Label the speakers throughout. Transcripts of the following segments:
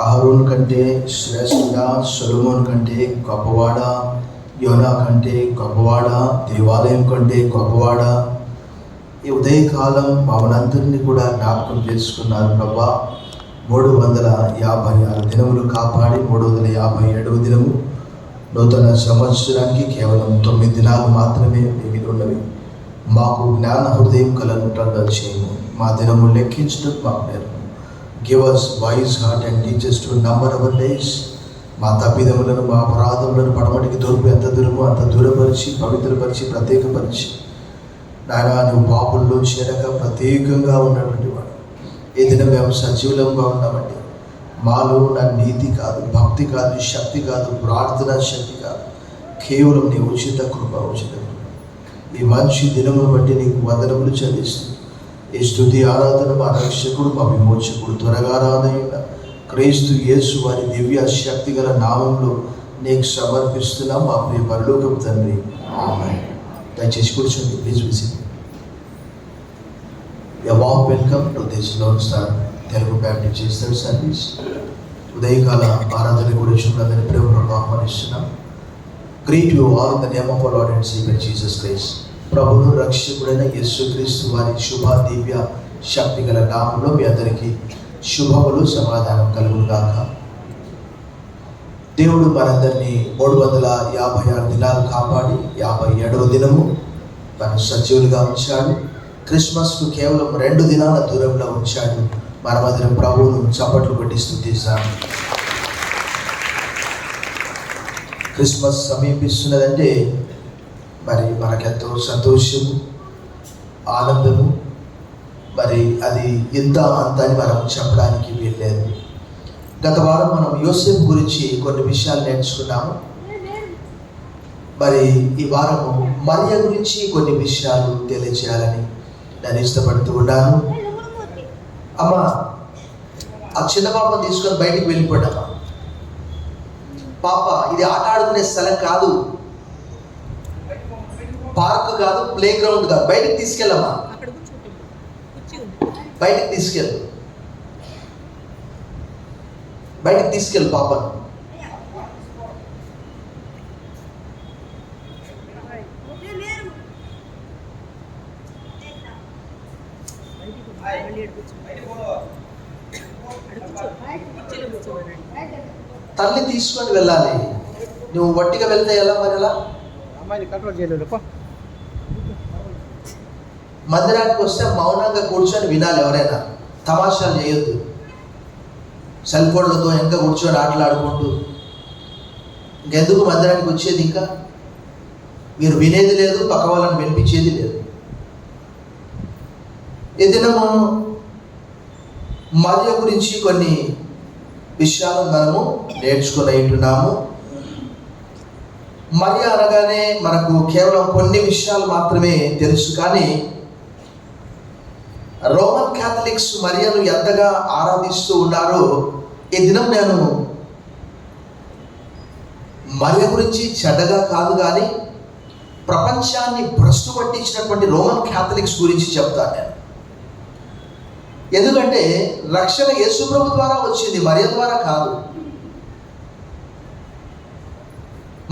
Speaker 1: అహరోను కంటే శ్రేష్ఠుడా, సొలొమోను కంటే గొప్పవాడా, యోనా కంటే గొప్పవాడా, దేవాలయం కంటే గొప్పవాడా? ఈ ఉదయకాలం మమ్మల్ని కూడా జ్ఞాపకం చేసుకున్నారు ప్రభా. 356 దినములు కాపాడి 357వ దినము నూతన సంవత్సరానికి కేవలం 9 దినాలు మాత్రమే మిగిలి ఉన్నవి. మాకు జ్ఞాన హృదయం కలగటంగా చేయము. మా దినము లెక్కించడం మాకు నేర్పు. Give us wise heart and teach us to number our days. మా తప్పిదములను, మా అపరాధములను పడమటికి తూర్పు ఎంత దూరమో అంత దూరపరిచి, పవిత్రపరిచి, ప్రత్యేకపరిచి నాయనా, నువ్వు పాపుల్లో చేరక ప్రత్యేకంగా ఉన్నటువంటి వాడు. ఈ దినం మేము సజీవులంగా ఉన్నామండి. మాలో నా నీతి కాదు, భక్తి కాదు, శక్తి కాదు, ప్రార్థన శక్తి కాదు, కేవలం నీ ఉచిత కృప, ఉచిత కృప. ఈ మంచి దినమును బట్టి నీకు వందనములు చెల్లిస్తుంది. ఈ స్తుతి ఆరాధన మా రక్షకుడు, మా విమోచకుడు, త్వరగా రానయ్యున్న క్రీస్తు యేసు వారి దివ్య శక్తి గల నామంలో నీకు సమర్పిస్తున్నాం మా ప్రియ పరలోకపు తండ్రి. ఆమేన్. దయచేసి కూర్చోండి, please visit. A warm welcome to this Lone Star Telugu Baptist Church service. ఉదయకాల ఆరాధన కూడా చూడాలని ప్రేమతో ఆహ్వానిస్తున్నాం. Greet you all in the name of our Lord and Savior Jesus Christ. ప్రభువును రక్షకుడైన యేసుక్రీస్తు వారి శుభ దివ్య శక్తి గల నామంలో మీ అందరికీ శుభములు, సమాధానం కలుగును గాక. దేవుడు మనందరినీ 356 దినాలు కాపాడి 57వ దినము మన సజీవులుగా ఉంచాడు. క్రిస్మస్కు కేవలం 2 దినాల దూరంలో ఉంచాడు. మనమందరం ప్రభువును చప్పట్లు కొట్టి స్తుతిస్తాం. క్రిస్మస్ సమీపిస్తున్నదంటే మరి మనకెంతో సంతోషము, ఆనందము. మరి అది ఇంత అంత అని మనం చెప్పడానికి వీల్లేదు. గత వారం మనం యోసేపు గురించి కొన్ని విషయాలు నేర్చుకున్నాము. మరి ఈ వారము మరియ గురించి కొన్ని విషయాలు తెలియజేయాలని నేను ఇష్టపడుతూ ఉన్నాను. అమ్మ, ఆ చిన్న పాపను తీసుకొని బయటికి వెళ్ళిపోయామ్మా. పాప, ఇది ఆట ఆడుకునే స్థలం కాదు, పార్క్ కాదు, ప్లే గ్రౌండ్ కాదు. బయటికి తీసుకెళ్ళమ్మా, బయటికి తీసుకెళ్ళు, బయటికి తీసుకెళ్ళు పాపను. తల్లి తీసుకొని వెళ్ళాలి. నువ్వు వట్టిగా వెళ్తే ఎలా? మరి ఎలా? మందిరానికి వస్తే మౌనంగా కూర్చొని వినాలి. ఎవరైనా తమాషాలు చేయొద్దు. సెల్ ఫోన్లతో ఇంకా కూర్చొని ఆటలాడుకుంటూ ఇంకెందుకు మందిరానికి వచ్చేది? ఇంకా మీరు వినేది లేదు, పక్క వాళ్ళని వినిపించేది లేదు. ఈ దినము మరియ గురించి కొన్ని విషయాలను మనము నేర్చుకుని ఉంటున్నాము. మరియ అనగానే మనకు కేవలం కొన్ని విషయాలు మాత్రమే తెలుసు. కానీ రోమన్ క్యాథలిక్స్ మరియను ఎంతగా ఆరాధిస్తూ ఉన్నారో, ఈ దినం నేను మరియ గురించి చెడ్డగా కాదు కానీ ప్రపంచాన్ని భ్రష్టు పట్టించినటువంటి రోమన్ క్యాథలిక్స్ గురించి చెప్తాను నేను. ఎందుకంటే రక్షణ యేసు ప్రభు ద్వారా వచ్చింది, మరియ ద్వారా కాదు.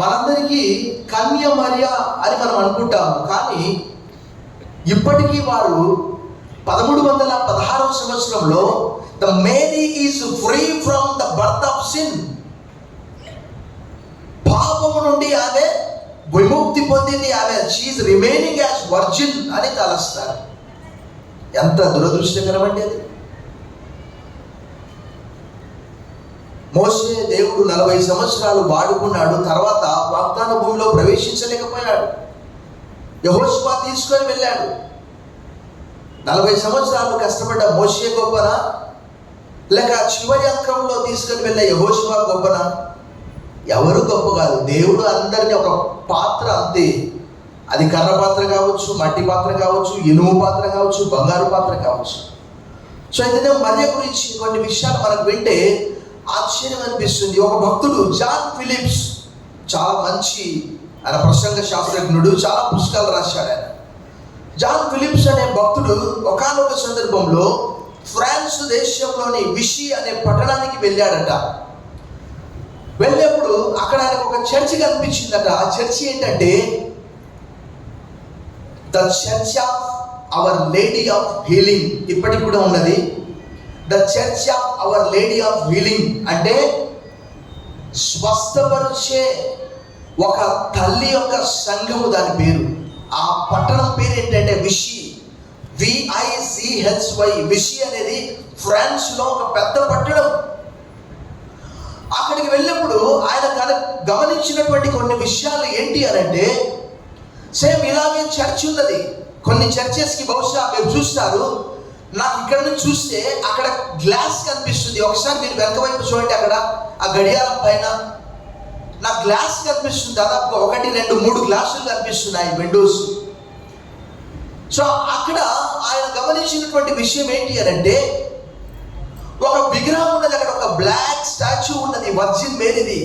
Speaker 1: మనందరికీ కన్య మరియ అని మనం అనుకుంటాము. కానీ ఇప్పటికీ వారు 1316వ సంవత్సరంలో the Mary is free from the birth of sin, పాపము నుండి ఆమె విముక్తి పొందింది, ఆమె షీఈస్ రిమైనింగ్ యాజ్ వర్జిన్ అని తలస్తారు. ఎంత దురదృష్టకరమండి అది. మోషే దేవుడు 40 సంవత్సరాలు వాడుకున్నాడు, తర్వాత వాగ్దాన భూమిలో ప్రవేశించలేకపోయాడు. యెహోషువ తీసుకొని వెళ్ళాడు. 40 సంవత్సరాలు కష్టపడ్డ మోషే గొప్పనా, లేక చివరి అంకంలో తీసుకొని వెళ్ళే యెహోషువ గొప్పనా? ఎవరు గొప్ప కాదు. దేవుడు అందరినీ ఒక పాత్ర అంతే. అది కర్ర పాత్ర కావచ్చు, మట్టి పాత్ర కావచ్చు, ఇనుము పాత్ర కావచ్చు, బంగారు పాత్ర కావచ్చు. సో అయితే మరియ గురించి కొన్ని విషయాలు మనకు వింటే ఆశ్చర్యం అనిపిస్తుంది. ఒక భక్తుడు జాన్ ఫిలిప్స్, చాలా మంచి ఆయన ప్రసంగ శాస్త్రజ్ఞుడు, చాలా పుస్తకాలు రాశాడు ఆయన. జాన్ ఫిలిప్స్ అనే భక్తుడు ఒకానొక సందర్భంలో ఫ్రాన్స్ దేశంలోని విషి అనే పట్టణానికి వెళ్ళాడట. వెళ్ళేప్పుడు అక్కడ ఆయనకు ఒక చర్చి కనిపించిందట. ఆ చర్చి ఏంటంటే the church of our lady of healing. ఇప్పటికి కూడా ఉన్నది. The church of our lady of healing అంటే స్వస్థపరిచే ఒక తల్లి యొక్క సంఘము, దాని పేరు. ఆ పట్టణం పేరు ఏంటంటే విషి, VICHY. విషి అనేది ఫ్రాన్స్లో ఒక పెద్ద పట్టణం. అక్కడికి వెళ్ళినప్పుడు ఆయన గమనించినటువంటి కొన్ని విషయాలు ఏంటి అని అంటే, సేమ్ ఇలాగే చర్చ్ ఉన్నది. కొన్ని చర్చెస్కి బహుశా మీరు చూస్తారు, నాకు ఇక్కడ నుంచి చూస్తే అక్కడ గ్లాస్ కనిపిస్తుంది. ఒకసారి మీరు వెనక వైపు చూడండి, అక్కడ ఆ గడియారం పైన నా గ్లాస్ కనిపిస్తుంది. దాదాపుగా 1, 2, 3 గ్లాసులు కనిపిస్తున్నాయి, విండోస్. సో అక్కడ ఆయన గమనించినటువంటి విషయం ఏంటి అని అంటే, ఒక విగ్రహం ఉన్నది అక్కడ, ఒక బ్లాక్ స్టాచ్యూ ఉన్నది, వర్జిన్ మేరీది.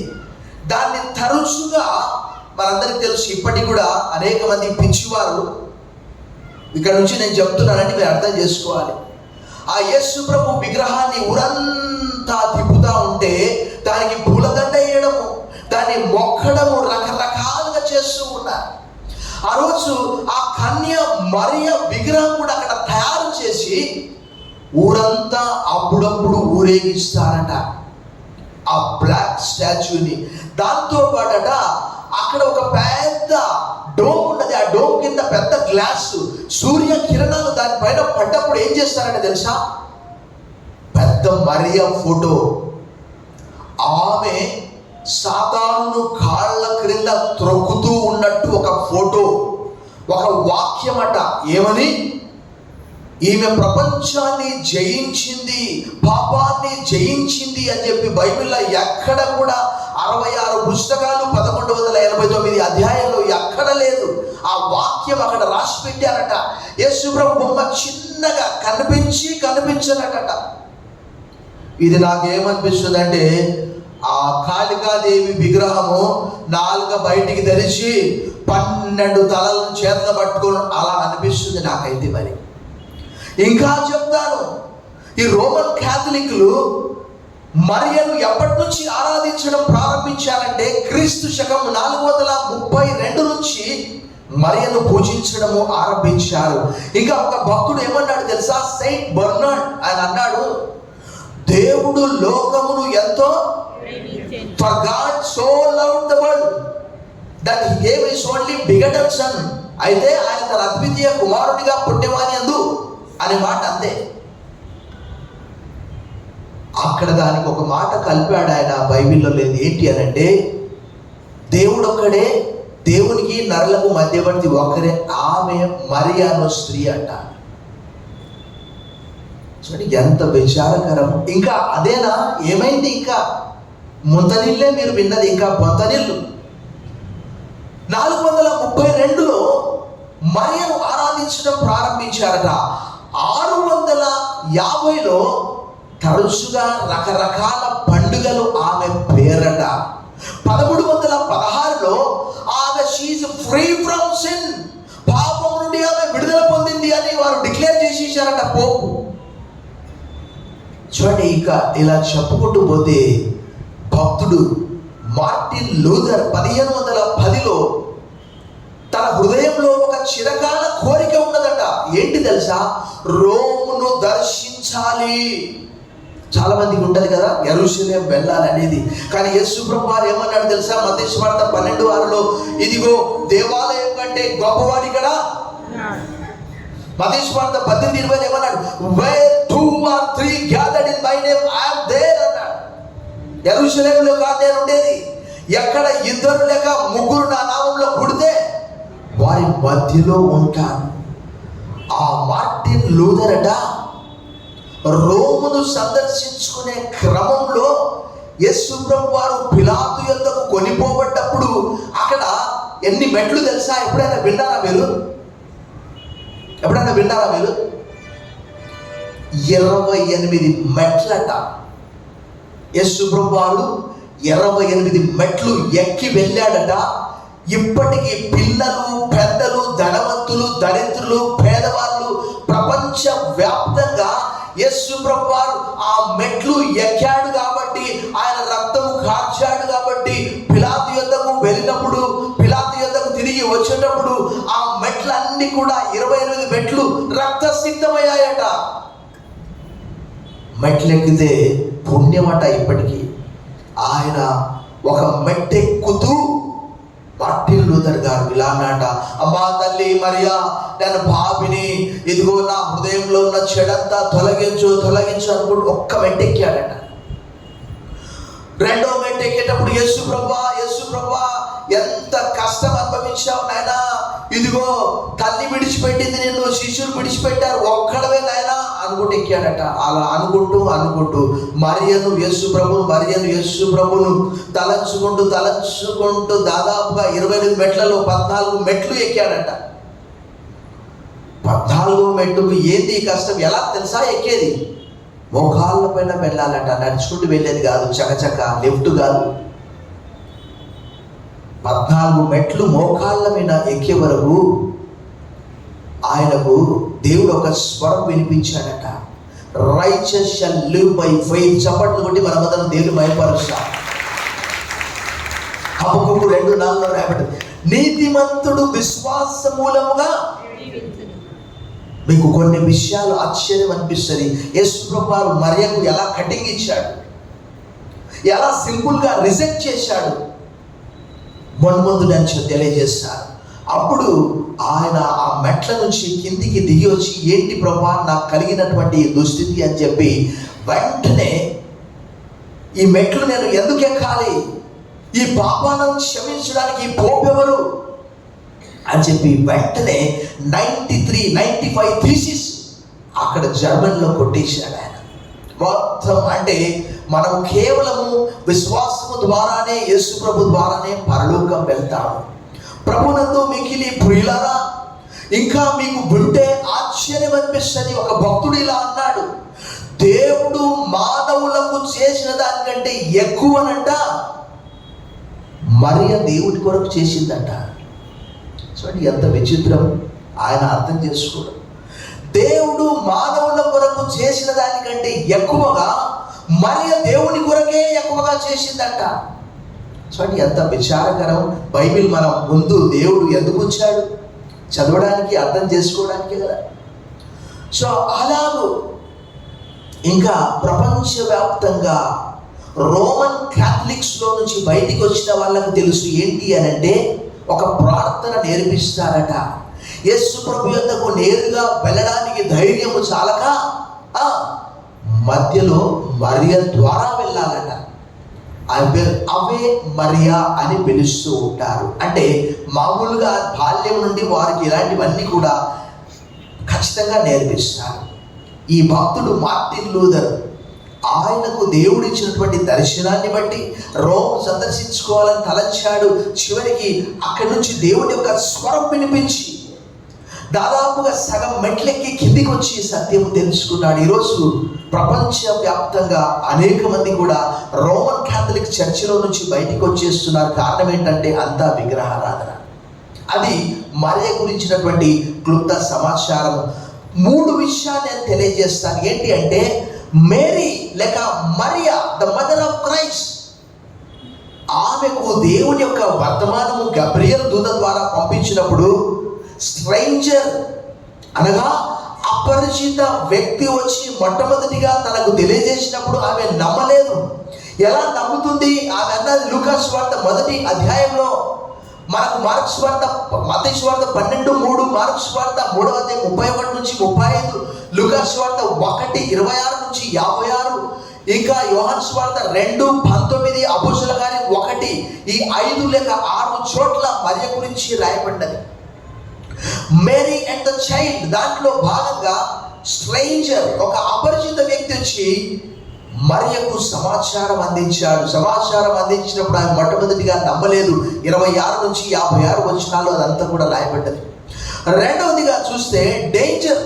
Speaker 1: దాన్ని తరచుగా మనందరికీ తెలుసు, ఇప్పటికి కూడా అనేక మంది పిచ్చివారు, ఇక్కడ నుంచి నేను చెప్తున్నానంటే మీరు అర్థం చేసుకోవాలి. ఆ యేసు ప్రభు విగ్రహాన్ని ఊరంతా తిప్పుతా ఉంటే దానికి పూలదండ వేయడము, దాన్ని మొక్కడము, రకరకాలుగా చేస్తూ ఉన్నారు. ఆ రోజు ఆ కన్య మరియ విగ్రహం కూడా అక్కడ తయారు చేసి ఊరంతా అప్పుడప్పుడు ఊరేగిస్తారట ఆ బ్లాక్ స్టాచ్యూని. దాంతో పాటట అక్కడ ఒక పెద్ద డోమ్ ఉన్నది. ఆ డోమ్ కింద పెద్ద గ్లాసు, సూర్య కిరణాలు దానిపైన పడ్డప్పుడు ఏం చేస్తారంటే తెలుసా, పెద్ద మరియా ఫోటో, ఆమె సాతాను కాళ్ళ క్రింద త్రొక్కుతూ ఉన్నట్టు ఒక ఫోటో, ఒక వాక్యం అట. ఏమని? ఈమె ప్రపంచాన్ని జయించింది, పాపాన్ని జయించింది అని చెప్పి బైబిల్లో ఎక్కడ కూడా 66 పుస్తకాలు 1189 అధ్యాయంలో ఎక్కడ లేదు. ఆ వాక్యం అక్కడ రాసి పెట్టారట. యేసు ప్రభు బొమ్మ చిన్నగా కనిపించనట. ఇది నాకేమనిపిస్తుంది అంటే, ఆ కాళికాదేవి విగ్రహము 4 బయటికి తెరిచి 12 తలలను చేతులు పట్టుకొని అలా అనిపిస్తుంది నాకైతే. మరి ఇంకా చెప్తాను, ఈ రోమన్ క్యాథలిక్లు మరియను ఎప్పటి నుంచి ఆరాధించడం ప్రారంభించారంటే, క్రీస్తు శకం 432 నుంచి మరియను పూజించడము ఆరంభించారు. ఇంకా ఒక భక్తుడు ఏమన్నాడు తెలుసా, సెయింట్ బర్నార్డ్. ఆయన అన్నాడు, దేవుడు లోకమును ఎంతో, for God so loved the world that he gave his only begotten son. అయితే ఆయన తన అద్వితీయ కుమారుడిగా పుట్టేవాని అందు అనే మాట అంతే. అక్కడ దానికి ఒక మాట కలిపాడు ఆయన, బైబిల్లో లేదు. ఏంటి అని అంటే, దేవుడు ఒక్కడే, దేవునికి నరులకు మధ్యవర్తి ఒకరే, ఆమె మరియను స్త్రీ అంట. చూడండి ఎంత విచారకరం. ఇంకా అదేనా, ఏమైంది? ఇంకా ముంతనిల్లే మీరు విన్నది, ఇంకా బొంతనిల్లు. 432లో మరియను ఆరాధించడం ప్రారంభించారట. 650లో తరచుగా రకరకాల పండుగలు ఆమె పేరట. 1316లో ఆమె షీఈస్ ఫ్రీ ఫ్రమ్ సిన్, పాపం నుండి ఆమె విడుదల పొందింది అని వారు డిక్లేర్ చేసేసారట పోపు. చూడండి, ఇంకా ఇలా చెప్పుకుంటూ పోతే భక్తుడు మార్టిన్ లూథర్ 1510లో తన హృదయంలో ఒక చిరకాల కోరిక ఉన్నదట. ఏంటి తెలుసా, రోమును దర్శించాలి. చాలా మందికి ఉంటుంది కదా, యెరూషలేం వెళ్ళాలి అనేది. కానీ యేసు ప్రభు వారు ఏమన్నాడు తెలుసా, మత్తయి సువార్త 12:6లో, ఇదిగో దేవాలయం కంటే గొప్పవాడి కదా. మత్తయి సువార్త 18:20 ఏమన్నాడు, where 2 or 3 gathered in my name I am there అన్నాడు. యెరూషలేంలో కాదు నేను ఉండేది, ఎక్కడ 2 లేక 3 నా నామంలో కూడితే వారి మధ్యలో ఉంటాను. ఆ మార్టిన్ లూథర్ అట రోమును సందర్శించుకునే క్రమంలో యేసు ప్రభు వారు పిలాతు యొద్దకు కొనిపోబడ్డప్పుడు అక్కడ ఎన్ని మెట్లు తెలుసా? ఎప్పుడైనా విన్నారా మీరు? 28 మెట్లట. యేసు ప్రభు వారు 28 మెట్లు ఎక్కి వెళ్ళాడట. ఇప్పటికీ పిల్లలు, పెద్దలు, ధనవంతులు, దరిద్రులు, పేదవాళ్ళు ప్రపంచ వ్యాప్తంగా యేసు ప్రభువారు ఆ మెట్లు ఎక్కాడు కాబట్టి, ఆయన రక్తము కార్చాడు కాబట్టి, పిలాతు యొద్దకు వెళ్ళినప్పుడు, పిలాతు యొద్దకు తిరిగి వచ్చేటప్పుడు ఆ మెట్లన్నీ కూడా 28 మెట్లు రక్తసిద్ధమయ్యాయట. మెట్లెక్కితే పుణ్యమట. ఇప్పటికీ ఆయన ఒక మెట్టెక్కుతూ మార్టిన్ లూథర్ గారు ఇలా అన్నాట, అమ్మా తల్లి మరియా, నేను పాపిని, ఇదిగో నా హృదయంలో ఉన్న చెడంతా తొలగించు అనుకుంటూ ఒక్క మెట్టెక్కాడట. రెండో మెట్టెక్కేటప్పుడు యేసు ప్రభా ఎంత కష్టం అనుభవించావు నాయనా, ఇదిగో తల్లి విడిచిపెట్టింది, నిన్ను శిష్యులు విడిచిపెట్టారు, ఒక్కడవే నాయనా అనుకుంటూ ఎక్కాడట. అలా అనుకుంటూ మరియను యేసు ప్రభును తలంచుకుంటూ దాదాపుగా 28 మెట్లలో 14 మెట్లు ఎక్కాడట. 14వ మెట్టుకు ఏంది కష్టం, ఎలా తెలుసా ఎక్కేది? మోకాళ్ళ పైన వెళ్ళాలట, నడుచుకుంటూ వెళ్ళేది కాదు, చకచక లిఫ్ట్ కాదు. 14 మెట్లు మోకాళ్ళ మీద ఎక్కే వరకు ఆయనకు దేవుడు ఒక స్వరం వినిపించాడట, righteous shall live by faith. చప్పట్లు కొట్టి మనమందరం దేవుని మహిమపరుస్తాం. హబక్కూకు 2:4 రాయబడింది, నీతిమంతుడు విశ్వాస మూలముగా. మీకు కొన్ని విషయాలు ఆశ్చర్యం అనిపిస్తుంది. యేసు ప్రభువు మరియకు ఎలా కటింగ్ ఇచ్చాడు, ఎలా సింపుల్గా రిజెక్ట్ చేశాడు, మొన్ముందు నేను తెలియజేస్తాను. అప్పుడు ఆయన ఆ మెట్ల నుంచి కిందికి దిగి వచ్చి, ఏంటి ప్రభువా నాకు కలిగినటువంటి దుస్థితి అని చెప్పి, వెంటనే ఈ మెట్లు నేను ఎందుకు ఎక్కాలి, ఈ పాపాలను క్షమించడానికి పోపెవరు అని చెప్పి వెంటనే 95 థీసిస్ అక్కడ జర్మనీలో కొట్టేశాడు ఆయన మొత్తం. అంటే మనం కేవలము విశ్వాసము ద్వారానే, యేసు ప్రభు ద్వారానే పరలోకం వెళ్తాము. ప్రభునందు మికిలి ప్రియులారా, ఇంకా మీకు వింటే ఆశ్చర్యం అనిపిస్తుంది. ఒక భక్తుడు ఇలా అన్నాడు, దేవుడు మానవులకు చేసిన దానికంటే ఎక్కువనంట మరియ దేవుడి కొరకు చేసిందంట. చూడండి ఎంత విచిత్రం, ఆయన అర్థం చేసుకోవడం. దేవుడు మానవుల కొరకు చేసిన దానికంటే ఎక్కువగా మరియ దేవుని కొరకే ఎక్కువగా చేసిందంట. చూడండి ఎంత విచారకరం. బైబిల్ మనం ముందు దేవుడు ఎందుకు వచ్చాడు? చదవడానికి, అర్థం చేసుకోవడానికే కదా. సో అలాగూ ఇంకా ప్రపంచవ్యాప్తంగా రోమన్ క్యాథలిక్స్లో నుంచి బయటికి వచ్చిన వాళ్ళకు తెలుసు ఏంటి అని అంటే, ఒక ప్రార్థన నేర్పిస్తారట. యేసు ప్రభు యొద్దకు నేరుగా వెళ్ళడానికి ధైర్యము చాలక మధ్యలో మరియ ద్వారా వెళ్ళాలట. అవే మరియా అని పిలుస్తూ ఉంటారు. అంటే మామూలుగా బాల్యం నుండి వారికి ఇలాంటివన్నీ కూడా ఖచ్చితంగా నేర్పిస్తారు. ఈ భక్తుడు మార్టిన్ లూథర్ ఆయనకు దేవుడు ఇచ్చినటువంటి దర్శనాన్ని బట్టి రోమ్ సందర్శించుకోవాలని తలంచాడు. చివరికి అక్కడి నుంచి దేవుడి యొక్క స్వరం వినిపించి దాదాపుగా సగం మెట్లెక్కి కిందికి వచ్చి సత్యము తెలుసుకున్నాడు. ఈరోజు ప్రపంచవ్యాప్తంగా అనేక మంది కూడా రోమన్ క్యాథలిక్ చర్చిలో నుంచి బయటికి వచ్చేస్తున్నారు. కారణం ఏంటంటే అంతా విగ్రహారాధన. అది మరియ గురించినటువంటి క్లుప్త సమాచారం. 3 విషయాలు నేను తెలియజేస్తాను. ఏంటి అంటే, మేరీ లేక Mariya the mother of Christ, ఆమెకు దేవుని యొక్క వర్తమానము గబ్రియల్ దూత ద్వారా పంపించినప్పుడు స్ట్రేంజర్ అనగా అపరిచిత వ్యక్తి వచ్చి మొట్టమొదటిగా తనకు తెలియజేసినప్పుడు ఆమె నమ్మలేదు. ఎలా నమ్ముతుంది? ఆమె అన్నది లూకాసు వార్త 1వ అధ్యాయంలో, మనకు మార్క్స్ వార్త, మత్తయి వార్త 12:3, మార్క్స్ వార్త 3వ అధ్యాయం 31 నుంచి 35, లూకాసు వార్త 1:26 నుంచి 56, ఇంకా యోహాను వార్త 2:19, అపోస్తలుల కార్యం 1, ఈ 5 లేక 6 చోట్ల మరియ గురించి రాయబడ్డది. మేరీ అండ్ ద చైల్డ్ దాంట్లో భాగంగా స్ట్రేంజర్, ఒక అపరిచిత వ్యక్తి వచ్చి మరియకు సమాచారం అందించాడు. సమాచారం అందించినప్పుడు ఆమె మొట్టమొదటిగా నమ్మలేదు. 26 నుంచి 56 వచనాలు అదంతా కూడా రాయబడ్డది. రెండవదిగా చూస్తే డేంజర్.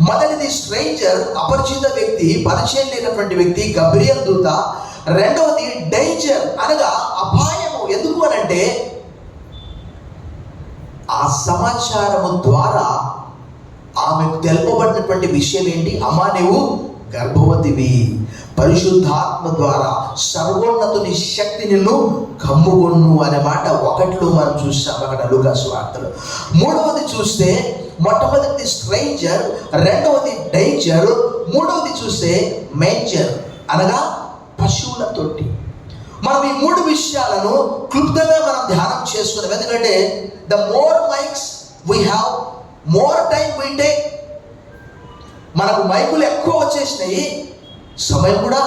Speaker 1: మొదటిది స్ట్రేంజర్, అపరిచిత వ్యక్తి, పరిచయం లేనటువంటి వ్యక్తి, గబ్రియల్ దూత. రెండవది డేంజర్ అనగా అపాయము. ఎందుకు అనంటే, ఆ సమాచారము ద్వారా ఆమెకు తెలుపబడినటువంటి విషయం ఏంటి? అమ్మా, నీవు గర్భవతివి, పరిశుద్ధాత్మ ద్వారా సర్వోన్నతుని శక్తి నిన్ను కమ్ముకొను అనే మాట 1లో మనం చూస్తాం అక్కడ లూకా సువార్తలో. 3వది చూస్తే మొట్టమొదటిది స్ట్రేంజర్, 2వది డేంజర్, 3వది చూస్తే మేంజర్ అనగా పశువుల తొట్టి. మనం ఈ 3 విషయాలను క్లుప్తంగా మనం ధ్యానం చేసుకున్నాం. ఎందుకంటే the more mics we have, more time we take. మనకు మైకులు ఎక్కువ వచ్చేసినాయి, సమయం కూడా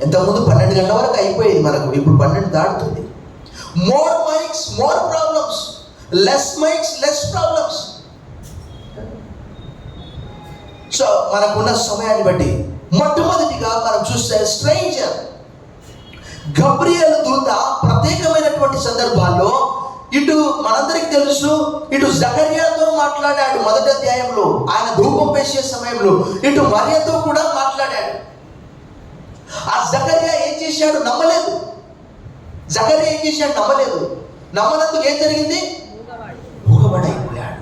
Speaker 1: ఇంతకుముందు 12 గంటల వరకు అయిపోయేది, మనకు ఇప్పుడు 12 దాటుతుంది. More mikes more problems, less mikes less problems. So మనకున్న సమయాన్ని బట్టి మొట్టమొదటిగా మనం చూస్తే స్ట్రేంజర్. గబ్రియలు దూత ప్రత్యేకమైనటువంటి సందర్భాల్లో ఇటు మనందరికి తెలుసు, ఇటు జకర్యాతో మాట్లాడాడు 1వ అధ్యాయంలో ఆయన ధూపం వేసే సమయంలో, ఇటు మరియతో కూడా మాట్లాడాడు. ఆ జకర్యా ఏం చేశాడు? నమ్మలేదు. జకర్యా ఏం చేశాడు? నమ్మలేదు. నమ్మనందుకు ఏం జరిగింది? మూగబడైపోయాడు.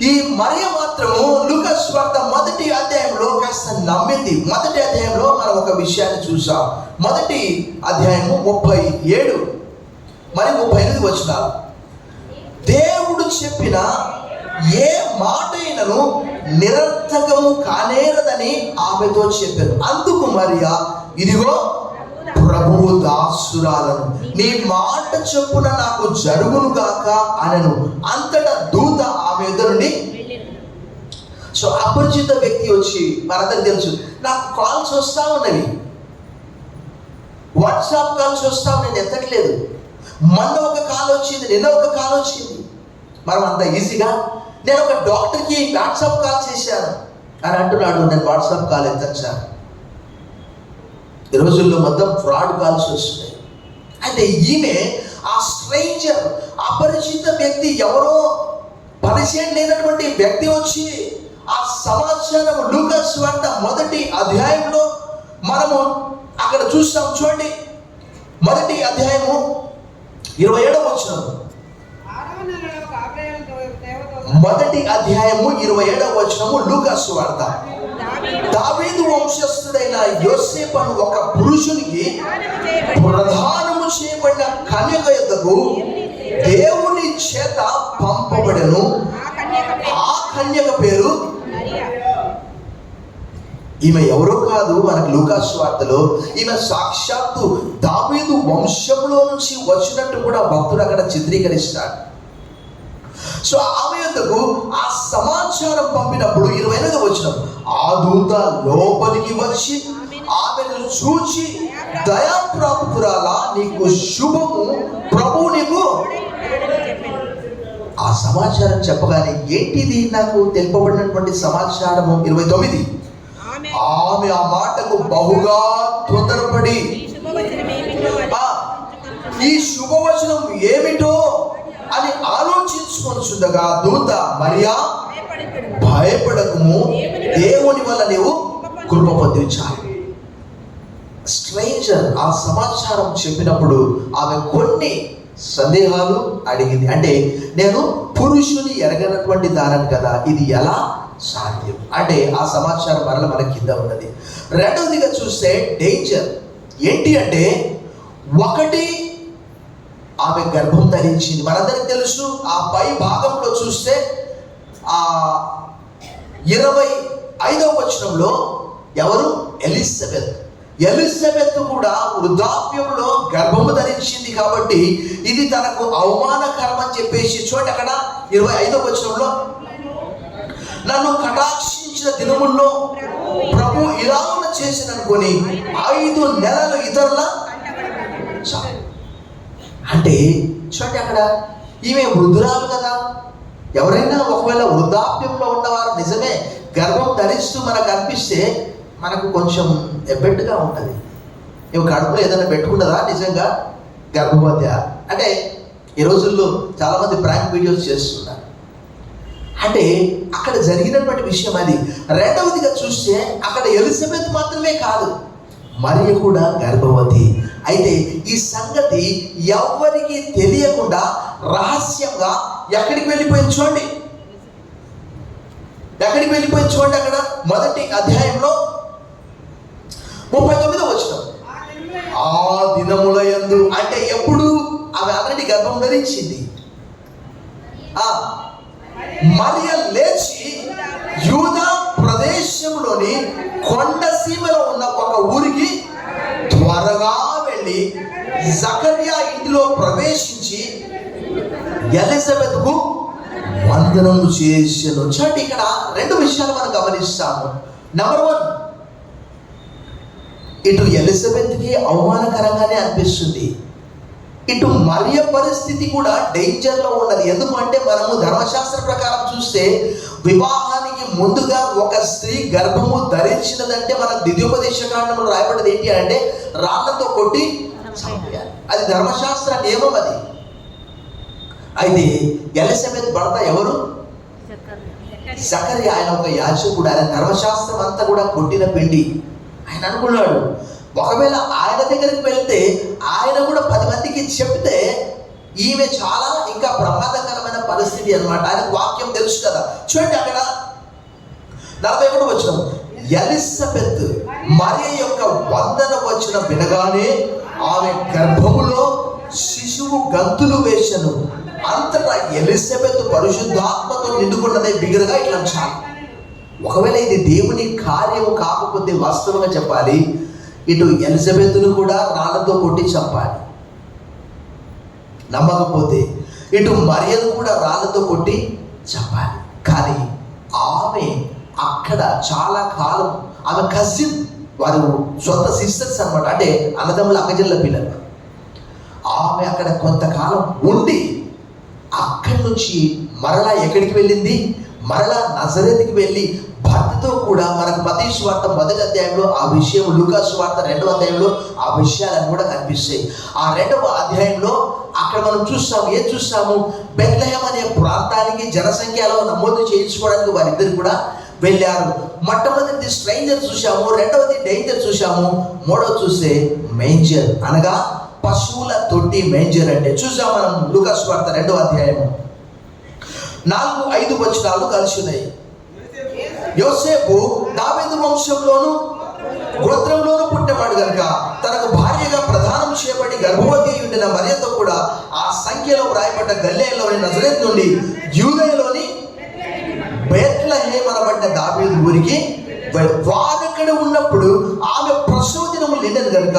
Speaker 1: ఈ మరియ మాత్రము లూకా సువార్త 1వ అధ్యాయంలో కాస్త నమ్మింది. 1వ అధ్యాయంలో మనం ఒక విషయాన్ని చూసాం. 1వ అధ్యాయము 37 మరి 38 వచనాలు. దేవుడు చెప్పిన ఏ మాట అయినను నిరర్థకము కానేరదని ఆమెతో చెప్పారు. అందుకు మరియా, ఇదిగో ప్రభువు దాసురాలను, నీ మాట చొప్పున నాకు జరుగును గాక అనెను. అంతటా దూత ఆమె ఎదురు నుండి. సో అపరిచిత వ్యక్తి వచ్చి, మనందరికి తెలుసు, నాకు కాల్స్ వస్తా ఉన్నవి, వాట్సాప్ కాల్స్ వస్తా, నేను ఎత్తట్లేదు. మొన్న ఒక కాల్ వచ్చింది, నిన్న ఒక కాల్ వచ్చింది. మనం అంత ఈజీగా నేను ఒక డాక్టర్కి వాట్సాప్ కాల్ చేశాను అని అంటున్నాడు, నేను వాట్సాప్ కాల్ ఎత్తాను సార్. ఈ రోజుల్లో మొత్తం ఫ్రాడ్ కాల్స్ వస్తున్నాయి. అయితే ఈమె ఆ స్ట్రేంజర్, అపరిచిత వ్యక్తి, ఎవరో పరిచయం లేనటువంటి వ్యక్తి వచ్చి ఆ సమాచారం లూకా సువార్త 1వ అధ్యాయంలో మనము అక్కడ చూస్తాం. చూడండి, 1వ అధ్యాయము 27వ వచనం. 1వ అధ్యాయము 27వ వచనము లూకా సువార్త. దావీదు వంశస్థుడైన యోసేపు అను ఒక పురుషునికి ప్రధానము చేయబడిన కన్యక యొద్దకు దేవుని చేత పంపబడెను. ఆ కన్యక పేరు, ఈమె ఎవరో కాదు, మనకు లూకా సువార్తలో ఈమె సాక్షాత్తు దావీదు వంశంలో నుంచి వచ్చినట్టు కూడా భక్తుడు అక్కడ చిత్రీకరిస్తాడు. సో ఆమె యొద్దకు ఆ సమాచారం పంపినప్పుడు 28వ వచనం, ఆ దూత లోపలికి వచ్చి ఆమెను చూచి, దయాప్రాప్తురాలా, నీకు శుభము, ప్రభువు నీకు. ఆ సమాచారం చెప్పగానే ఏంటిది నాకు తెలుపబడినటువంటి సమాచారము? 29, ఆమె ఆ మాటకు బహుగా తొందరపడి ఈ శుభవచనం ఏమిటో అని ఆలోచించుకొనుచుండగా దూత, మరియా భయపడకుము, దేవుని వల్ల నీవు కృప పొందించాలి. స్ట్రేంజర్ ఆ సమాచారం చెప్పినప్పుడు ఆమె కొన్ని సందేహాలు అడిగింది. అంటే నేను పురుషుని ఎరగనటువంటి దానని కదా, ఇది ఎలా సాధ్యం అంటే ఆ సమాచారం మరల మన కింద ఉన్నది. 2వదిగా చూస్తే డేంజర్ ఏంటి అంటే, 1 ఆమె గర్భం ధరించింది. మనందరికి తెలుసు. ఆ పై భాగంలో చూస్తే ఆ 25వ వచనంలో ఎవరు? ఎలిజబెత్ కూడా వృద్ధాప్యంలో గర్భము ధరించింది కాబట్టి ఇది తనకు అవమానకరం అని చెప్పేసి, చూడండి అక్కడ 25వ వచనంలో, నన్ను కటాక్షించిన దినముల్లో ప్రభు ఇలాగ చేసిన అనుకొని 5 నెలలు ఇతరుల. అంటే చూడండి అక్కడ ఈమె వృద్ధురాలు కదా. ఎవరైనా ఒకవేళ వృద్ధాప్యంలో ఉన్నవారు నిజమే గర్భం ధరిస్తూ మనకు అనిపిస్తే మనకు కొంచెం ఎబ్బెట్టుగా ఉంటుంది. ఇవి కడుపులో ఏదైనా పెట్టుకుంటుందా నిజంగా గర్భవతి అంటే? ఈ రోజుల్లో చాలామంది ప్రాంక్ వీడియోస్ చేస్తున్నారు. అంటే అక్కడ జరిగినటువంటి విషయం అది. 2వదిగా చూస్తే అక్కడ ఎలిజబెత్ మాత్రమే కాదు, మరియ కూడా గర్భవతి. అయితే ఈ సంగతి ఎవ్వరికి తెలియకుండా రహస్యంగా ఎక్కడికి వెళ్ళిపోయింది చూడండి. ఎక్కడికి వెళ్ళిపోయి చూడండి, అక్కడ మొదటి అధ్యాయంలో 39వ వచనం. ఆ దినముల యందు, అంటే ఎప్పుడు? ఆమె ఆల్రెడీ గర్భం ధరించింది. మరియ లేచి యూదా ప్రదేశంలోని కొండ సీమలో ఉన్న ఒక ఊరికి త్వరగా వెళ్ళి జకర్యా ఇంటిలో ప్రవేశించి ఎలిజబెత్కు వందనము చేసెను. చూడండి, ఇక్కడ రెండు విషయాలు మనం గమనిస్తాము. నెంబర్ 1, ఇటు ఎలిజబెత్కి అవమానకరంగానే అనిపిస్తుంది, ఇటు మరియ పరిస్థితి కూడా డేంజర్లో ఉన్నది. ఎందుకంటే మనము ధర్మశాస్త్ర ప్రకారం చూస్తే వివాహానికి ముందుగా ఒక స్త్రీ గర్భము ధరించినదంటే మన ద్వితీయోపదేశ కాండంలో రాయబడ్డది ఏంటి అంటే రాళ్లతో కొట్టి చంపేయాలి. అది ధర్మశాస్త్ర నియమం. అది అయితే ఎలిజబెత్ భర్త ఎవరు? జకర్యా. ఆయన ఒక యాజకుడు. ఆయన ధర్మశాస్త్రం అంతా కూడా కొట్టిన పిండి. ఆయన అనుకున్నాడు, ఒకవేళ ఆయన దగ్గరికి వెళ్తే ఆయన కూడా 10 మందికి చెప్తే ఈమె చాలా ఇంకా ప్రమాదకరమైన పరిస్థితి అన్నమాట. ఆయనకు వాక్యం తెలుసు కదా. చూడండి, అక్కడ 41వ వచనం. ఎలిజబెత్ మరియ యొక్క వందన వచనం వినగానే ఆమె గర్భములో శిశువు గంతులు వేసెను. అంతటా ఎలిజబెత్ పరిశుద్ధాత్మతో నిండుకున్నదే బిగరగా ఇట్లా చాలు. ఒకవేళ ఇది దేవుని కార్యము కాకపోతే వాస్తవంగా చెప్పాలి, ఇటు ఎలిజబెత్ను కూడా రాళ్లతో కొట్టి చంపాలి. నమ్మకపోతే ఇటు మరియను కూడా రాళ్లతో కొట్టి చంపాలి. కానీ ఆమె అక్కడ చాలా కాలం, ఆమె కజిన్, వారు సొంత సిస్టర్స్ అన్నమాట, అంటే అన్నదమ్ముల అక్కజల్ల పిల్లలు. ఆమె అక్కడ కొంతకాలం ఉండి అక్కడి నుంచి మరలా ఎక్కడికి వెళ్ళింది? మరలా నజరేతుకి వెళ్ళి భర్తతో కూడా, మనకు మత్తయి సువార్త 1వ అధ్యాయంలో ఆ విషయం, లూకా సువార్త 2వ అధ్యాయంలో ఆ విషయాలను కూడా కనిపిస్తాయి. ఆ 2వ అధ్యాయంలో అక్కడ మనం చూస్తాము, ఏం చూస్తాము? బెత్లెహేం అనే ప్రాంతానికి జనసంఖ్యలో నమోదు చేయించుకోవడానికి వారిద్దరు కూడా వెళ్ళారు. మొట్టమొదటి స్ట్రైంజర్ చూసాము, రెండవది డేంజర్ చూసాము, మూడవది చూస్తే మేంజర్, అనగా పశువుల తొట్టి. మేంజర్ అంటే చూసాం మనం లూకా సువార్త 2వ అధ్యాయము 4-5 వచనాలు కలిసి ఉన్నాయి. యోసేపు దావీదు వంశంలోను గోత్రంలోను పుట్టినవాడు కనుక తనకు భార్యగా ప్రదానం చేయబడి గర్భవతి ఉండిన మరియతో కూడా ఆ సంఖ్యలో వ్రాయబడ్డ గలిలయలోని నజరేతు నుండి యూదయలోని బెత్లెహేం అనబడ్డ దావీదు ఊరికి వారక్కడ ఉన్నప్పుడు ఆమె ప్రసవ దినము నిండను కనుక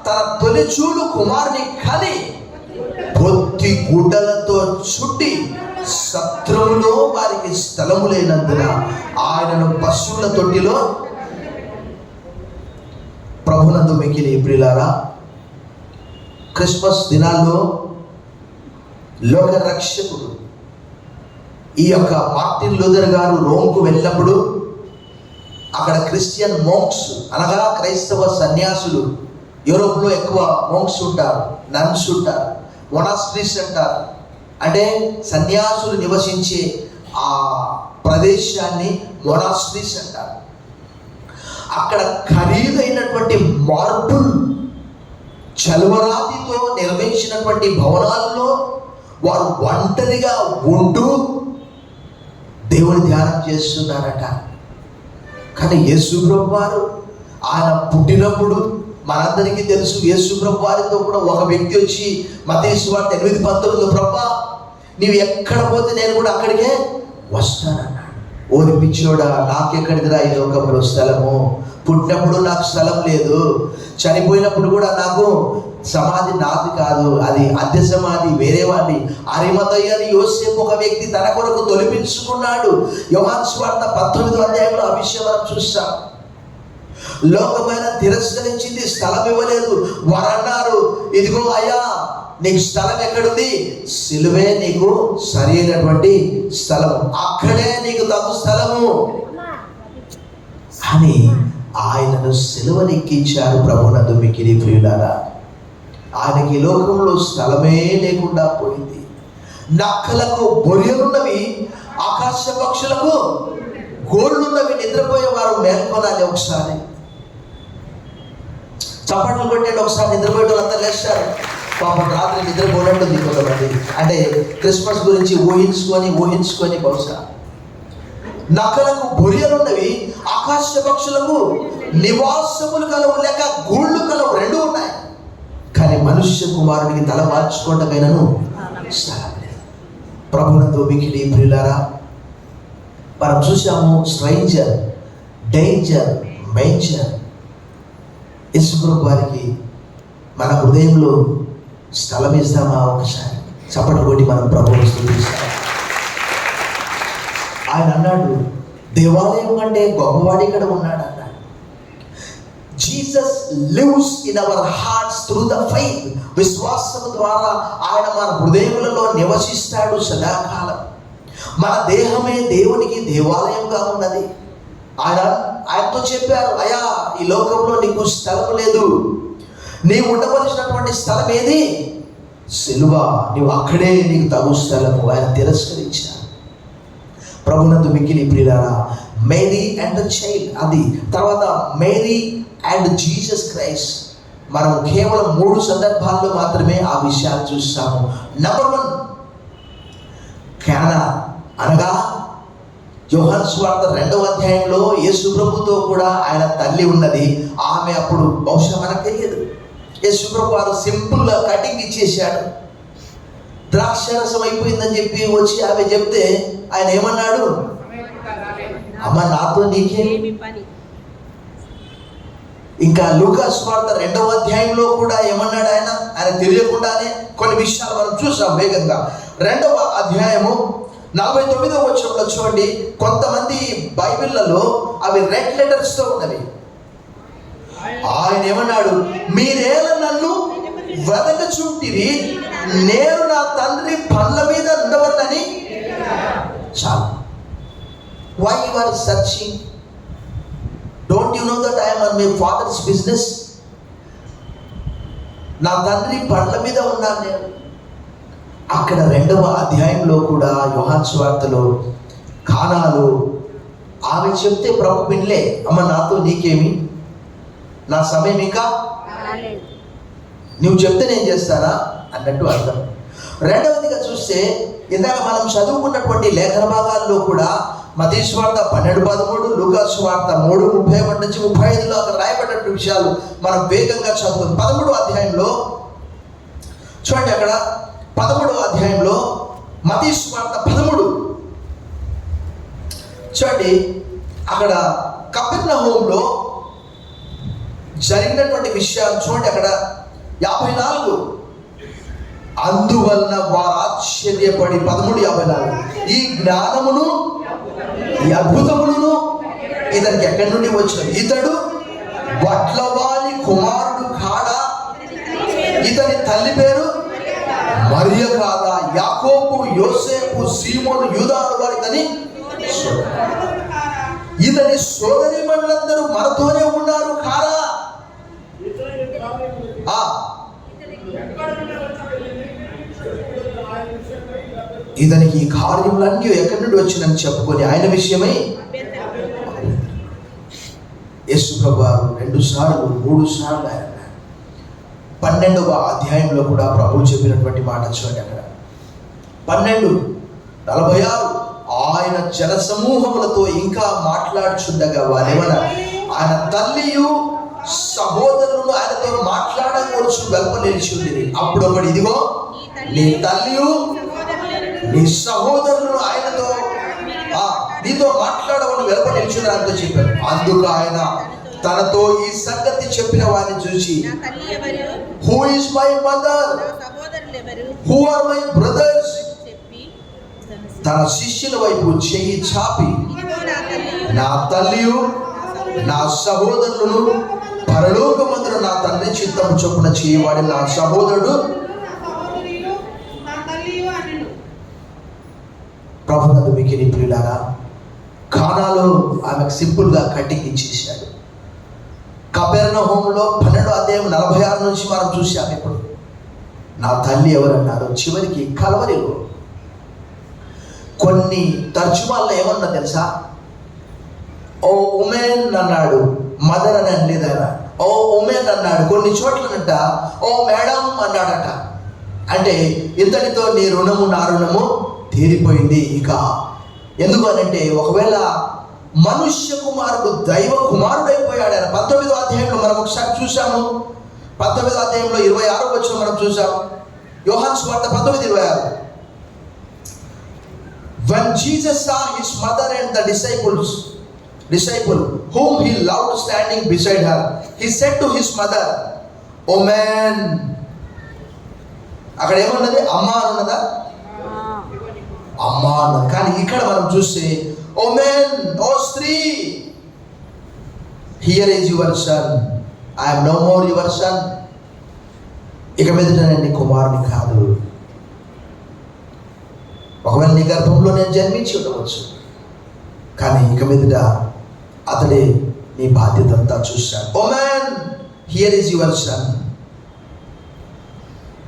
Speaker 1: తన తొలిచూలు కుమారుని కని పొత్తి గుడ్డలతో చుట్టి సత్రములో వారికి స్థలము లేనందున ఆయనను పశువుల తొట్టిలో. ప్రభునందు మిక్కిలి ప్రియులారా, క్రిస్మస్ దినాల్లో లోక రక్షకుడు ఈ యొక్క మార్టిన్ లూథర్ గారు రోమ్కు వెళ్ళినప్పుడు అక్కడ క్రిస్టియన్ మోంక్స్, అనగా క్రైస్తవ సన్యాసులు, యూరోప్లో ఎక్కువ మోంక్స్ ఉంటారు, నన్స్ ఉంటారు, మొనాస్ట్రీస్ అంటారు, అంటే సన్యాసులు నివసించే ఆ ప్రదేశాన్ని మొనాస్ట్రీస్ అంటారు. అక్కడ ఖరీదైనటువంటి మార్బుల్ చలువరాతితో నిర్మించినటువంటి భవనాల్లో వారు ఒంటరిగా ఉంటూ దేవుని ధ్యానం చేస్తున్నారట. కానీ యేసు ప్రభు వారు ఆయన పుట్టినప్పుడు మనందరికీ తెలుసు, యేసు ప్రభు వారితో కూడా ఒక వ్యక్తి వచ్చి మత్తయి సువార్త 8:19 ప్రభా నీవు ఎక్కడ పోతే నేను కూడా అక్కడికే వస్తానన్నాడు. ఓరి పిచ్చినోడా, నాకెక్కడిదిరా ఈ లోకంలో స్థలము? పుట్టినప్పుడు నాకు స్థలం లేదు, చనిపోయినప్పుడు కూడా నాకు సమాధి నాది కాదు, అది అద్దె సమాధి, వేరే వాడిని. అరిమతయ్య అని యోసేపు ఒక వ్యక్తి తన కొరకు తొలిపించుకున్నాడు. యోహాను సువార్త 19వ అధ్యాయంలో ఆ విషయం మనం చూస్తాం. లోకమైన తిరస్కరించింది, స్థలం ఇవ్వలేదు. వారు అన్నారు, ఇదిగో అయ్యా నీకు స్థలం ఎక్కడుంది? సిలువే నీకు సరైనటువంటి స్థలము, అక్కడే నీకు తగు స్థలము అని ఆయనను సిలువనెక్కించారు. ప్రభునందు మిక్కిలి ప్రియులారా, ఆయనకి లోకంలో స్థలమే లేకుండా పోయింది. నక్కలకు బొరియలున్నవి, ఆకాశ పక్షులకు గోళ్ళున్నవి. నిద్రపోయేవారు మేల్కొనాలి. ఒకసారి చప్పట్లు కొట్టండి. ఒకసారి నిద్రపోయే వాళ్ళంతా లేస్తారు. పాపం రాత్రి నిద్రపోయినట్టుంది కొంతమంది, అంటే క్రిస్మస్ గురించి ఊహించుకొని బహుశా నక్కలకు బొరియలున్నవి, ఆకాశ పక్షులకు నివాసములు కలవు లేక గూళ్ళు కలవు, రెండు ఉన్నాయి. కానీ మనుష్య కుమారుడికి తల మార్చుకోవటమైనను స్థలం లేదు. ప్రభునందు మిక్కిలి ప్రియులారా, మనం చూసాము స్ట్రైంజర్, డేంజర్, మేంజర్. యేసుప్రభు వారికి మన హృదయంలో స్థలం ఇస్తామా? ఒకసారి చప్పట్లు కొట్టి మనం ప్రభువును స్తుతిస్తాం. ఆయన అన్నాడు, దేవాలయం కంటే గొప్పవాడు ఇక్కడ ఉన్నాడు అన్నాడు. Jesus lives in our hearts through the faith. విశ్వాసం ద్వారా ఆయన మన హృదయములలో నివసిస్తాడు సదాకాలం. మన దేహమే దేవునికి దేవాలయంగా ఉన్నది. ఆయనతో చెప్పారు, అయ్యా ఈ లోకంలో నీకు స్థలం లేదు, నీవు ఉండవలసినటువంటి స్థలం ఏది? సిలువ. నీవు అక్కడే నీకు తగు స్థలము. ఆయన తిరస్కరించారు. ప్రభునందు మిక్కిలి ప్రియులారా, మేరీ అండ్ ద చైల్డ్, అది తర్వాత మేరీ అండ్ జీసస్ క్రైస్ట్. మనం కేవలం 3 సందర్భాల్లో మాత్రమే ఆ విషయాలు చూస్తాము. నంబర్ 1, కానా అనగా యోహాను సువార్త 2వ అధ్యాయంలో యేసు ప్రభుతో కూడా ఆయన తల్లి ఉన్నది. ఆమె అప్పుడు బహుశా మనకు తెలియదు. యేసు ప్రభు వారు సింపుల్గా కటింగ్ ఇచ్చేసాడు. ద్రాక్షరసం అయిపోయిందని చెప్పి వచ్చి ఆమె చెప్తే ఆయన ఏమన్నాడు? అమ్మ నాతో నీకేమి పని. ఇంకా లూకా సువార్త 2వ అధ్యాయంలో కూడా ఏమన్నాడు ఆయన తెలియకుండానే కొన్ని విషయాలు మనం చూసాం వేగంగా. 2వ అధ్యాయము 49వ వచనంలో చూడండి, కొంతమంది బైబిళ్లలో అవి రెడ్ లెటర్స్తో ఉన్నవి. ఆయన ఏమన్నాడు? మీరేళ నన్ను వెదకచుంటిరి, నేను నా తండ్రి పళ్ళ మీద ఉండవన్నని. చాలు. Why you are searching? Don't you know that I am on my father's business? నా తండ్రి పళ్ళ మీద ఉన్నాను నేను. అక్కడ 2వ అధ్యాయంలో కూడా యోహాను సువార్తలో కానాలో ఆమె చెప్తే ప్రభు వినలే. అమ్మ నాతో నీకేమి, నా సమయం ఇంకా, నువ్వు చెప్తే నేను చేస్తానా అన్నట్టు అర్థం. రెండవదిగా చూస్తే ఇందాక మనం చదువుకున్నటువంటి లేఖన భాగాల్లో కూడా మత్తయి సువార్త 12:13, లూకా సువార్త 3:31 నుంచి 35లో అక్కడ రాయబడినటువంటి విషయాలు మనం వేగంగా చదువుతాం. 13వ అధ్యాయంలో చూడండి, అక్కడ 13వ అధ్యాయంలో మత్తయి సువార్త 13 చూడండి, అక్కడ కపెర్నహూములో జరిగినటువంటి విషయాలు చూడండి. అక్కడ 54, అందువలన వారు ఆశ్చర్యపడి 13:54 ఈ జ్ఞానమును ఈ అద్భుతములను ఇతనికి ఎక్కడి నుండి వచ్చినవి? ఇతడు వడ్లవాని కుమారుడు కాడా? ఇతని తల్లి పేరు మరియ కాదా? యాకోబు, యోసేపు, సీమోను, యూదాను వారు ఇతని సోదరీమణులందరూ మనతోనే ఉన్నారు కారా? ఇతనికి ఈ కార్యములన్నీ ఎక్కడి నుండి వచ్చిందని చెప్పుకొని ఆయన విషయమై యేసు ప్రభువారు 2 సార్లు 3 సార్లు ఆయన 12వ అధ్యాయంలో కూడా ప్రభువు చెప్పినటువంటి మాట చూడండి. అక్కడ 12:46 ఆయన జన సమూహములతో ఇంకా మాట్లాడుచుండగా వారేమన్నా ఆయన తల్లియు సహోదరులు ఆయనతో మాట్లాడకూడదు వెల్ప నిలిచింది. అప్పుడు ఒకటి, ఇదిగో నీ తల్లియు నీ సహోదరులు ఆయనతో నీతో మాట్లాడవని వెల్ప నిలిచింది ఆయనతో చెప్పారు. అందుకు ఆయన తనతో ఈ సంగతి చెప్పిన వారిని చూసి, who is my mother, who are my brothers, తన శిష్యుల వైపు చెయ్యి చాపి, నా తల్లియు నా సహోదరులను పరలోకమందున నా తండ్రి చిత్తము చొప్పున చేయవాడి నా సహోదరుడు ప్రభునందు మిక్కిలి ప్రియులారా, కానాలో ఆమెకు సింపుల్గా కటింగ్ ఇచ్చేసాడు. కపెర్నహూములో 12వ అధ్యాయం 46 నుంచి మనం చూసాము. ఇప్పుడు నా తల్లి ఎవరన్నారు? చివరికి కల్వరిలో కొన్ని తర్జుమాల్లో ఏమన్నా తెలుసా? ఓ ఉమెన్ అన్నాడు, మదర్ అని అనలేదట. ఓ ఉమెన్ అన్నాడు. కొన్ని చోట్లనంట ఓ మేడం అన్నాడట. అంటే ఇంతటితో నీ రుణము నా రుణము తీరిపోయింది, ఇక ఎందుకు అనంటే ఒకవేళ మనుష్య కుమారుడు దైవ కుమారుడైపోయాడు. ఆయన 19వ అధ్యాయంలో మనం ఒకసారి చూసాము. 19వ అధ్యాయంలో 26వ వచనం మనం చూసాం. యోహాను సువార్త 19:26. When Jesus saw his mother and the disciple whom he loved standing beside her, he said to his mother, "O man." అక్కడ ఏమన్నది? అమ్మా అన్నదా? అమ్మా అన్నది. కానీ ఇక్కడ మనం చూస్తే, "O man, O స్త్రీ, here is your son. I am no more your son." ఇక మీదట నేను నీ కుమారుని కాదు. ఒకవేళ నీ గర్భంలో నేను జన్మించి ఉండవచ్చు, కానీ ఇక మీదట అతడే నీ బాధ్యత అంతా చూశాడు. "O man, here is your son."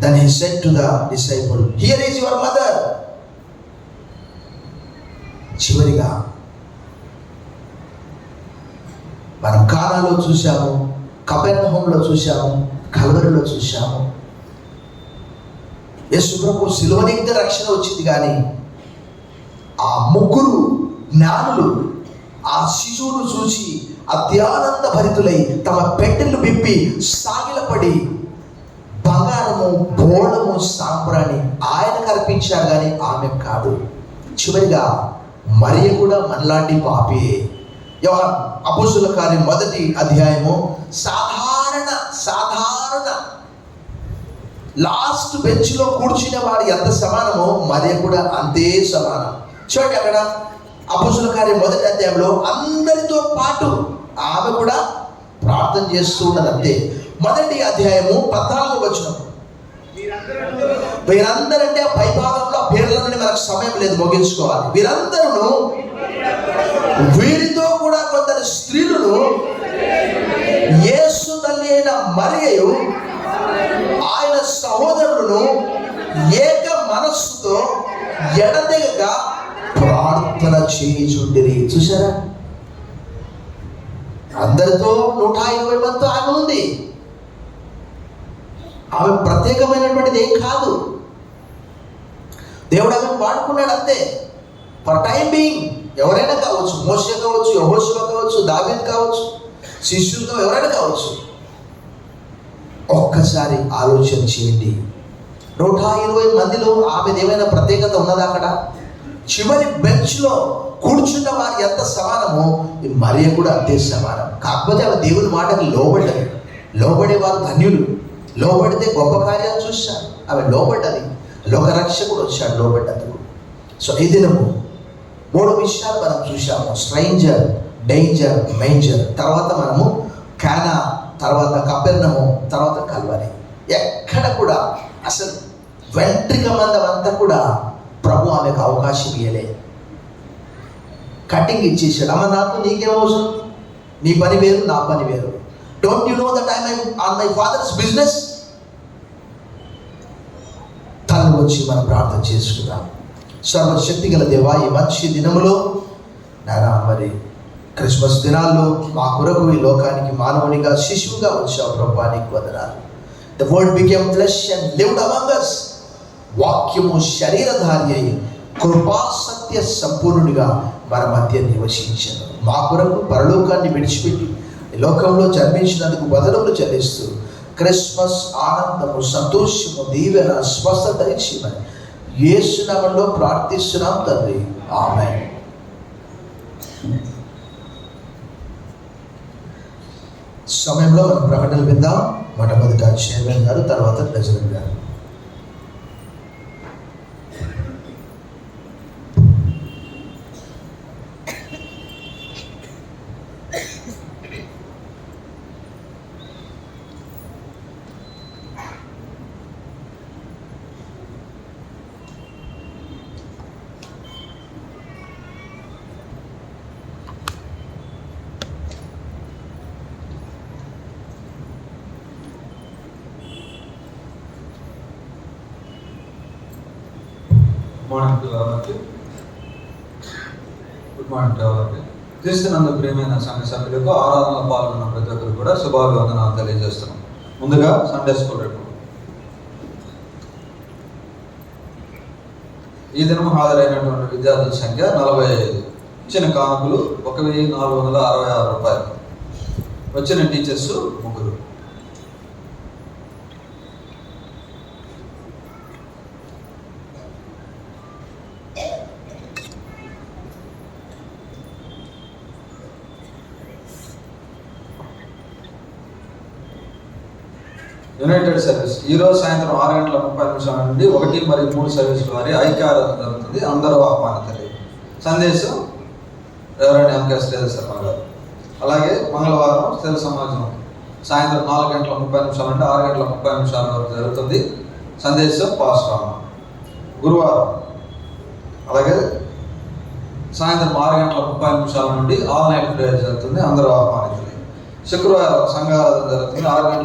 Speaker 1: Then he said to the disciple, "Here is your mother." చివరిగా మనం కానాలో చూశాము, కపెర్నహూములో చూశాము, కల్వరిలో చూశాము. యేసు ప్రభు సిలువనెక్కితే రక్షణ వచ్చింది. కానీ ఆ ముగ్గురు జ్ఞానులు ఆ శిశువును చూసి అత్యానంద భరితులై తమ పెట్టెలు విప్పి సాగిలపడి బంగారము, బోళము, సాంబ్రాణి ఆయనకు అర్పించారు, కానీ ఆమె కాదు. చివరిగా మరియ కూడా మనలాంటి పాపి. యోహాను అపోస్తలుల కార్యం 1వ అధ్యాయము సాధారణ లాస్ట్ బెంచ్లో కూర్చున్న వాడు ఎంత సమానమో మరియ కూడా అంతే సమానం. చూడండి, అక్కడ అపోస్తలుల కార్యం 1వ అధ్యాయంలో అందరితో పాటు ఆమె కూడా ప్రార్థన చేస్తూ ఉన్నది అంతే. 1వ అధ్యాయము 14వ వచనం. వీరందరంటే ఆ పైభాగంలో ఆ పేర్లన్నీ మనకు సమయం లేదు, ముగించుకోవాలి. వీరందరూ వీరితో కూడా కొందరు స్త్రీలను యేసు తల్లి అయిన మరియయు ఆయన సహోదరులను ఏక మనస్సుతో ఎడతెగక ప్రార్థన చేయుచుండిరి. చూసారా, అందరితో 120 మందితో ఆమె ఉంది. ఆమె ప్రత్యేకమైనటువంటిది ఏం కాదు. దేవుడు ఆమెను వాడుకున్నాడు అంతే. ఫర్ టైం బీయింగ్ ఎవరైనా కావచ్చు, మోషే కావచ్చు, యెహోషువ కావచ్చు, దావీదు కావచ్చు, శిష్యులతో ఎవరైనా కావచ్చు. ఒక్కసారి ఆలోచన చేయండి, 120 మందిలో ఆమెది ఏమైనా ప్రత్యేకత ఉన్నదా? అక్కడ చివరి బెంచ్లో కూర్చున్న వారు ఎంత సమానమో మరియ కూడా అంతే సమానం. కాకపోతే ఆమె దేవుని మాటకి లోబడ్డది. లోబడేవారు ధన్యులు. లోబడితే గొప్ప కార్యాలు చూశారు. ఆమె లోబడ్డది. లోకరక్షకుడు వచ్చాడు లోబడ్డందుకు. సో ఈ దినము 3 విషయాలు మనం చూసాము. Stranger, danger, manger. తర్వాత మనము కానా, తర్వాత కపెర్నహూము, తర్వాత కల్వరి. ఎక్కడ కూడా అసలు వెంట్రిక మందం అంతా కూడా ప్రభు ఆమెకు అవకాశం ఇవ్వలే. కటింగ్ ఇచ్చేసాడు. అమ్మ నాకు నీకేం అవసరం? నీ పని వేరు, నా పని వేరు. Don't you know that I am on my father's business? తనను వచ్చి మనం ప్రార్థన చేసుకుందాం. సర్వశక్తి గల దేవా, ఈ మంచి దినములో నానా మరి క్రిస్మస్ దినాల్లో మా కొరకు ఈ లోకానికి మానవునిగా శిశువుగా వచ్చావు ప్రభువా, నీకు వందనాలు. The word became flesh and lived among us. వాక్యము శరీరధారి అయి కృపా సత్య సంపూర్ణుడిగా మన మధ్య నివసించను. మా కొరకు పరలోకాన్ని విడిచిపెట్టి ఈ లోకంలో జన్మించినందుకు బదులులు చెల్లిస్తూ క్రిస్మస్ ఆనందము, సంతోషము, దీవెన, స్వస్థత ఇచ్చిమని యేసు నామములో ప్రార్థిస్తున్నాం తండ్రి, ఆమేన్. సమయంలో మనం ప్రకటనలు విందాం. మొట్టమొదట చైర్మన్ గారు, తర్వాత ప్రెసిడెంట్ గారు.
Speaker 2: గుడ్ మార్నింగ్ ఎవరికి. క్రీస్తునందు ప్రియమైన సంఘ సభ్యులకు, ఆరాధనలో పాల్గొన్న ప్రతి ఒక్కరు కూడా శుభాభివందనాలు తెలియజేస్తున్నాం. ముందుగా సండే స్కూల్ రేపు ఈ దినం హాజరైనటువంటి విద్యార్థుల సంఖ్య 45. ఇచ్చిన కానుకలు 1466 రూపాయలు. వచ్చిన టీచర్స్ 3. యునైటెడ్ సర్వీస్ ఈరోజు సాయంత్రం 6:30 నుండి 1 మరియు 3 సర్వీసుల వారి ఐక్యారాధన జరుగుతుంది. అందరూ ఆహ్వానితులే. సందేశం ఎవరైనా ఎంకే శ్రీధర్ శర్మ గారు. అలాగే మంగళవారం స్థిర సమాజం సాయంత్రం 4:30 నుండి 6:30 వరకు జరుగుతుంది. సందేశం పాస్టర్. గురువారం అలాగే సాయంత్రం 6:30 నుండి ఆల్ నైట్ ప్రేయర్ జరుగుతుంది. అందరూ ఆహ్వానితులే. శుక్రవారం సంఘారాధన జరుగుతుంది. 6:30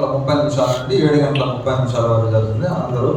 Speaker 2: నుండి 7:30 వరకు జరుగుతుంది. అందరూ